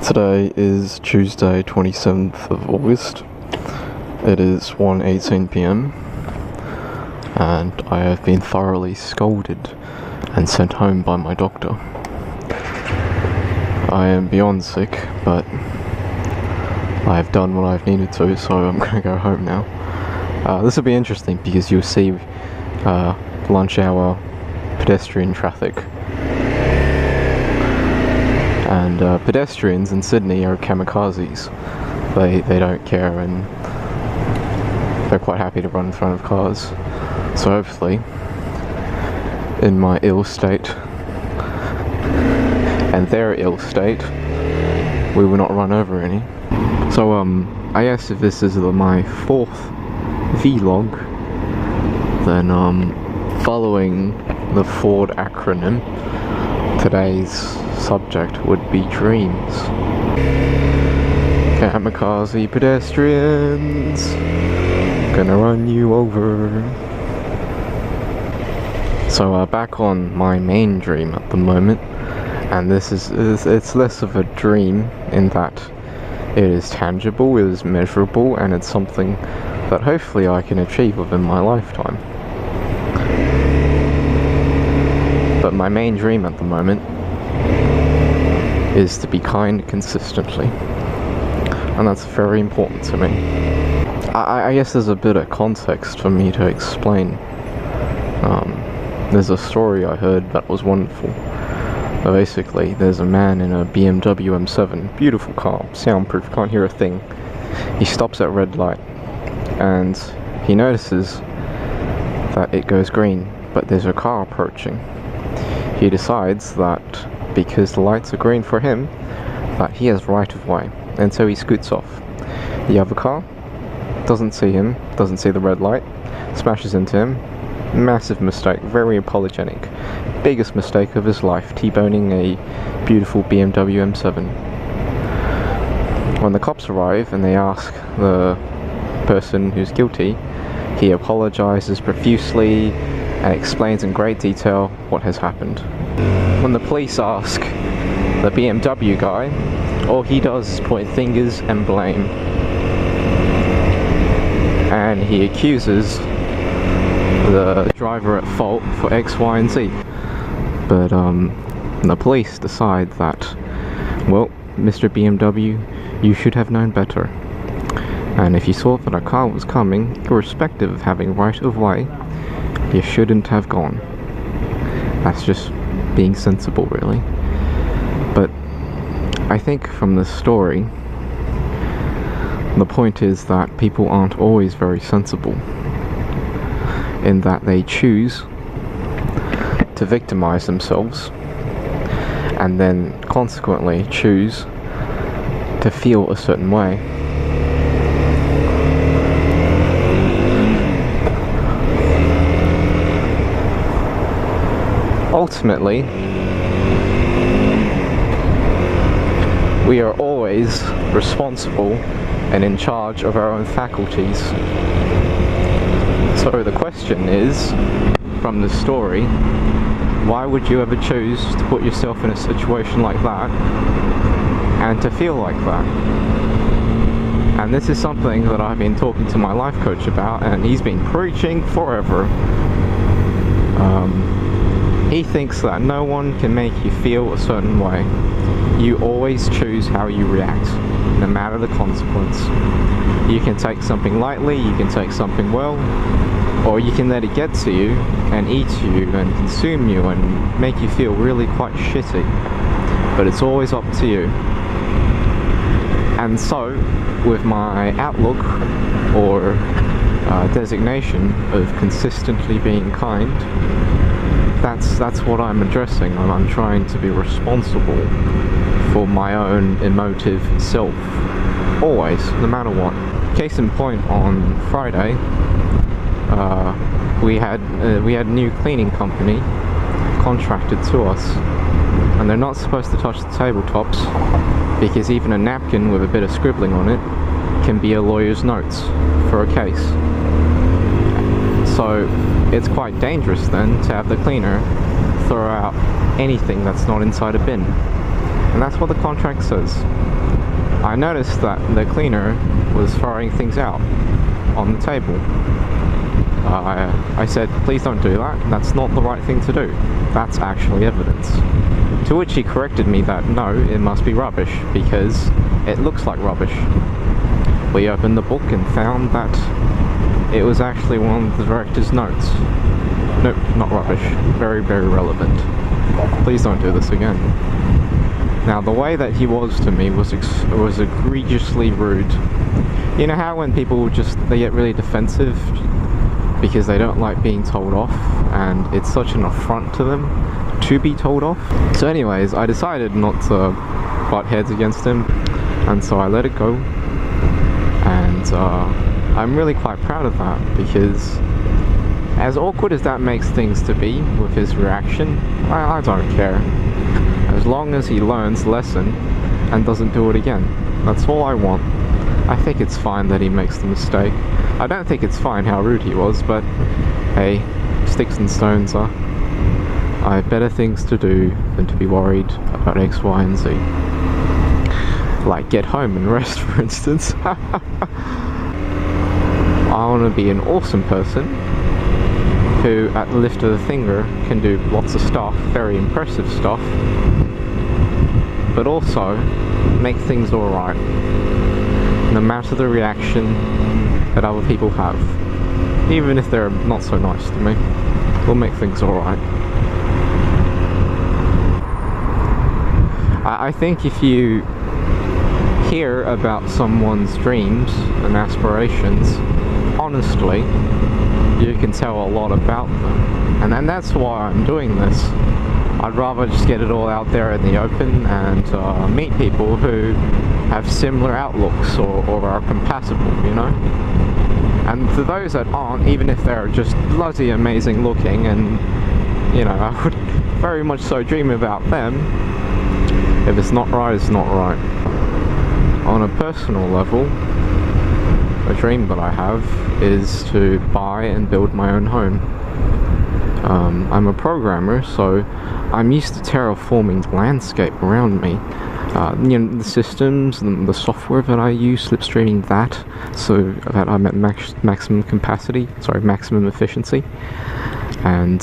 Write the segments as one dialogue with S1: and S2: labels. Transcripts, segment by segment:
S1: Today is Tuesday, 27th of August. It is 1:18 p.m. and I have been thoroughly scolded and sent home by my doctor. I am beyond sick, but I have done what I've needed to, so I'm gonna go home now. This will be interesting because you'll see lunch hour pedestrian traffic. And pedestrians in Sydney are kamikazes. They don't care, and they're quite happy to run in front of cars. So hopefully, in my ill state and their ill state, we will not run over any. So I guess if this is my fourth vlog, then following the Ford acronym, today's subject would be dreams. Kamikaze pedestrians, gonna run you over. So back on my main dream at the moment, and this is it's less of a dream in that it is tangible, it is measurable, and it's something that hopefully I can achieve within my lifetime. But my main dream at the moment is to be kind consistently, and that's very important to me. I guess there's a bit of context for me to explain. There's a story I heard that was wonderful. Basically, there's a man in a BMW M7, beautiful car, soundproof, can't hear a thing. He stops at red light, and he notices that it goes green, but there's a car approaching. He decides that because the lights are green for him, that he has right of way, and so he scoots off. The other car doesn't see him, doesn't see the red light, smashes into him. Massive mistake, very apologetic. Biggest mistake of his life, T-boning a beautiful BMW M7. When the cops arrive and they ask the person who's guilty, he apologizes profusely and explains in great detail what has happened. When the police ask the BMW guy, all he does is point fingers and blame. And he accuses the driver at fault for X, Y, and Z. But the police decide that, well, Mr. BMW, you should have known better. And if you saw that a car was coming, irrespective of having right of way, you shouldn't have gone. That's just being sensible, really. But I think from this story, the point is that people aren't always very sensible, in that they choose to victimize themselves and then consequently choose to feel a certain way. Ultimately, we are always responsible and in charge of our own faculties. So the question is, from the story, why would you ever choose to put yourself in a situation like that and to feel like that? And this is something that I've been talking to my life coach about, and he's been preaching forever. He thinks that no one can make you feel a certain way. You always choose how you react, no matter the consequence. You can take something lightly, you can take something well, or you can let it get to you and eat you and consume you and make you feel really quite shitty. But it's always up to you. And so, with my outlook or designation of consistently being kind, that's what I'm addressing. I'm trying to be responsible for my own emotive self, always, no matter what. Case in point, on Friday, we had a new cleaning company contracted to us, and they're not supposed to touch the tabletops because even a napkin with a bit of scribbling on it can be a lawyer's notes for a case. So it's quite dangerous then to have the cleaner throw out anything that's not inside a bin. And that's what the contract says. I noticed that the cleaner was throwing things out on the table. I said, please don't do that, that's not the right thing to do. That's actually evidence. To which he corrected me that no, it must be rubbish, because it looks like rubbish. We opened the book and found that it was actually one of the director's notes. Nope, not rubbish. Very, very relevant. Please don't do this again. Now, the way that he was to me was egregiously rude. You know how when people they get really defensive because they don't like being told off, and it's such an affront to them to be told off? So anyways, I decided not to butt heads against him, and so I let it go. And I'm really quite proud of that, because as awkward as that makes things to be with his reaction, I don't care. As long as he learns the lesson and doesn't do it again. That's all I want. I think it's fine that he makes the mistake. I don't think it's fine how rude he was, but hey, sticks and stones are. I have better things to do than to be worried about X, Y, and Z. Like get home and rest, for instance. I want to be an awesome person who, at the lift of the finger, can do lots of stuff, very impressive stuff, but also make things alright, no matter the reaction that other people have. Even if they're not so nice to me, we'll make things alright. I think if you hear about someone's dreams and aspirations, honestly, you can tell a lot about them. And then that's why I'm doing this. I'd rather just get it all out there in the open and meet people who have similar outlooks or are compatible, you know? And for those that aren't, even if they're just bloody amazing looking, and, you know, I would very much so dream about them, if it's not right, it's not right. On a personal level, a dream that I have is to buy and build my own home. I'm a programmer, so I'm used to terraforming the landscape around me. You know, the systems and the software that I use, slipstreaming that, so that I'm at maximum capacity, maximum efficiency, and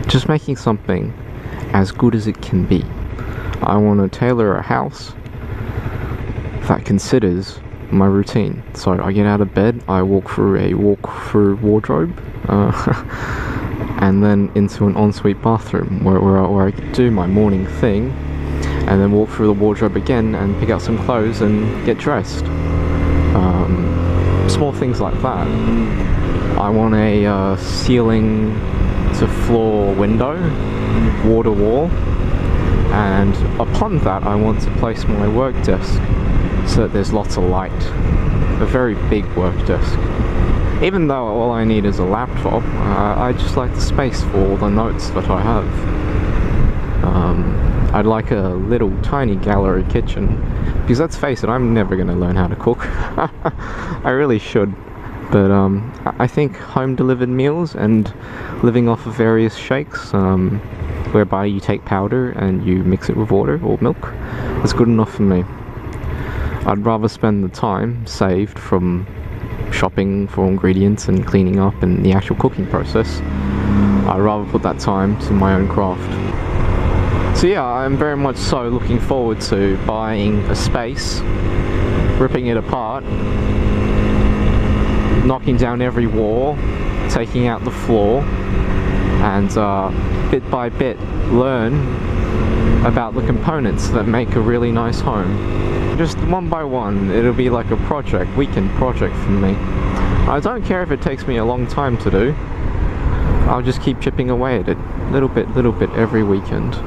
S1: just making something as good as it can be. I want to tailor a house that considers my routine. So I get out of bed, I walk through a walk-through wardrobe, and then into an ensuite bathroom where I do my morning thing, and then walk through the wardrobe again and pick out some clothes and get dressed. Small things like that. I want a ceiling to floor window, wall to wall, and upon that I want to place my work desk so that there's lots of light. A very big work desk. Even though all I need is a laptop, I just like the space for all the notes that I have. I'd like a little tiny gallery kitchen, because let's face it, I'm never going to learn how to cook. I really should, but I think home delivered meals and living off of various shakes, whereby you take powder and you mix it with water or milk, is good enough for me. I'd rather spend the time saved from shopping for ingredients and cleaning up and the actual cooking process. I'd rather put that time to my own craft. So yeah, I'm very much so looking forward to buying a space, ripping it apart, knocking down every wall, taking out the floor, and bit by bit learn about the components that make a really nice home. Just one by one, it'll be like a project, weekend project for me. I don't care if it takes me a long time to do. I'll just keep chipping away at it, little bit every weekend.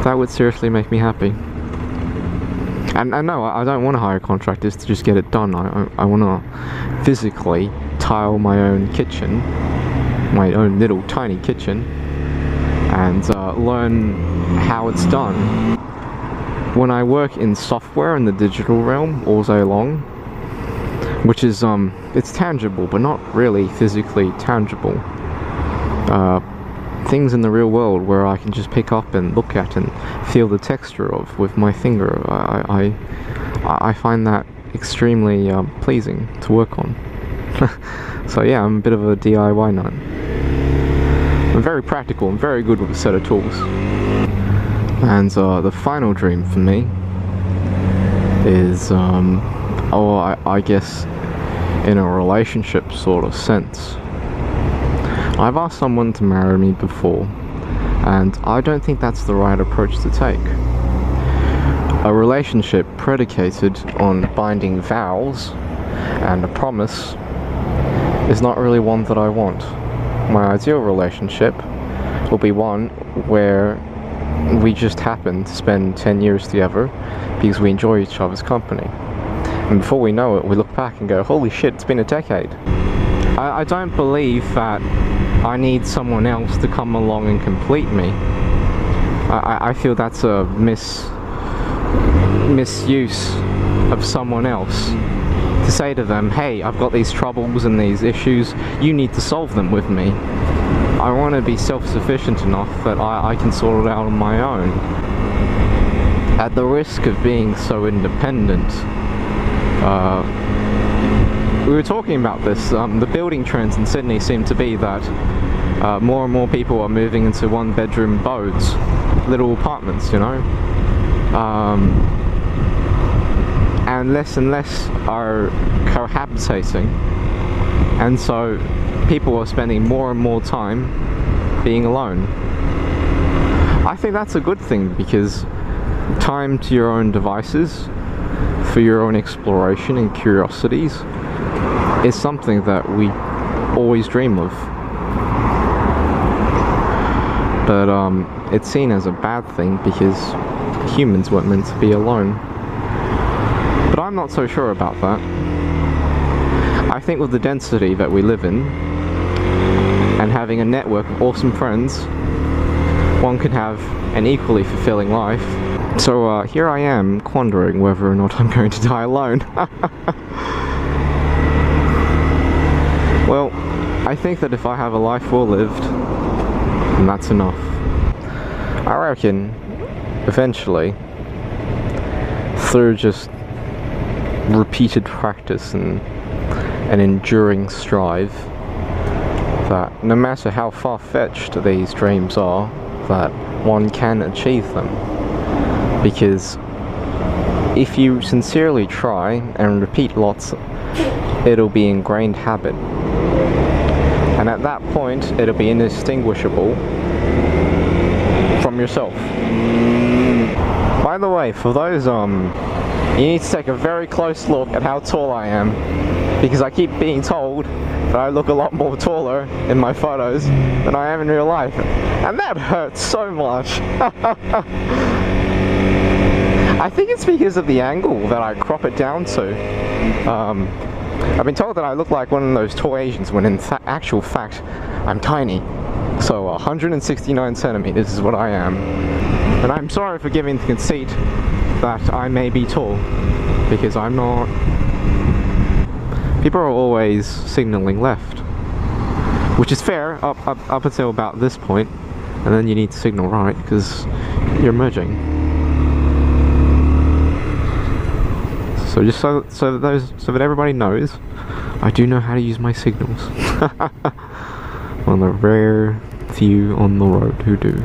S1: That would seriously make me happy. And no, I don't want to hire contractors to just get it done. I want to physically tile my own kitchen, my own little tiny kitchen, and learn how it's done. When I work in software in the digital realm all day long, which is it's tangible but not really physically tangible. things in the real world where I can just pick up and look at and feel the texture of with my finger. I find that extremely pleasing to work on. So yeah, I'm a bit of a DIY nut. I'm very practical and very good with a set of tools. And the final dream for me is, I guess in a relationship sort of sense. I've asked someone to marry me before, and I don't think that's the right approach to take. A relationship predicated on binding vows and a promise is not really one that I want. My ideal relationship will be one where we just happen to spend 10 years together because we enjoy each other's company. And before we know it, we look back and go, holy shit, it's been a decade. I don't believe that I need someone else to come along and complete me. I feel that's a misuse of someone else. To say to them, hey, I've got these troubles and these issues, you need to solve them with me. I want to be self-sufficient enough that I can sort it out on my own. At the risk of being so independent, we were talking about this, the building trends in Sydney seem to be that more and more people are moving into one-bedroom abodes, little apartments, you know, and less are cohabitating, and so people are spending more and more time being alone. I think that's a good thing, because time to your own devices, for your own exploration and curiosities, is something that we always dream of. But it's seen as a bad thing because humans weren't meant to be alone. But I'm not so sure about that. I think with the density that we live in, and having a network of awesome friends, one can have an equally fulfilling life. So here I am, quandering whether or not I'm going to die alone. Well, I think that if I have a life well lived, then that's enough. I reckon, eventually, through just repeated practice and an enduring strive, that no matter how far-fetched these dreams are, that one can achieve them. Because if you sincerely try and repeat lots, it'll be ingrained habit. And at that point, it'll be indistinguishable from yourself. By the way, for those, you need to take a very close look at how tall I am, because I keep being told that I look a lot more taller in my photos than I am in real life. And that hurts so much. I think it's because of the angle that I crop it down to. I've been told that I look like one of those tall Asians when in actual fact, I'm tiny. So 169 centimeters is what I am. And I'm sorry for giving the conceit that I may be tall, because I'm not. People are always signaling left, which is fair up until about this point, and then you need to signal right because you're merging. So just so that everybody knows, I do know how to use my signals. One of the rare few on the road who do.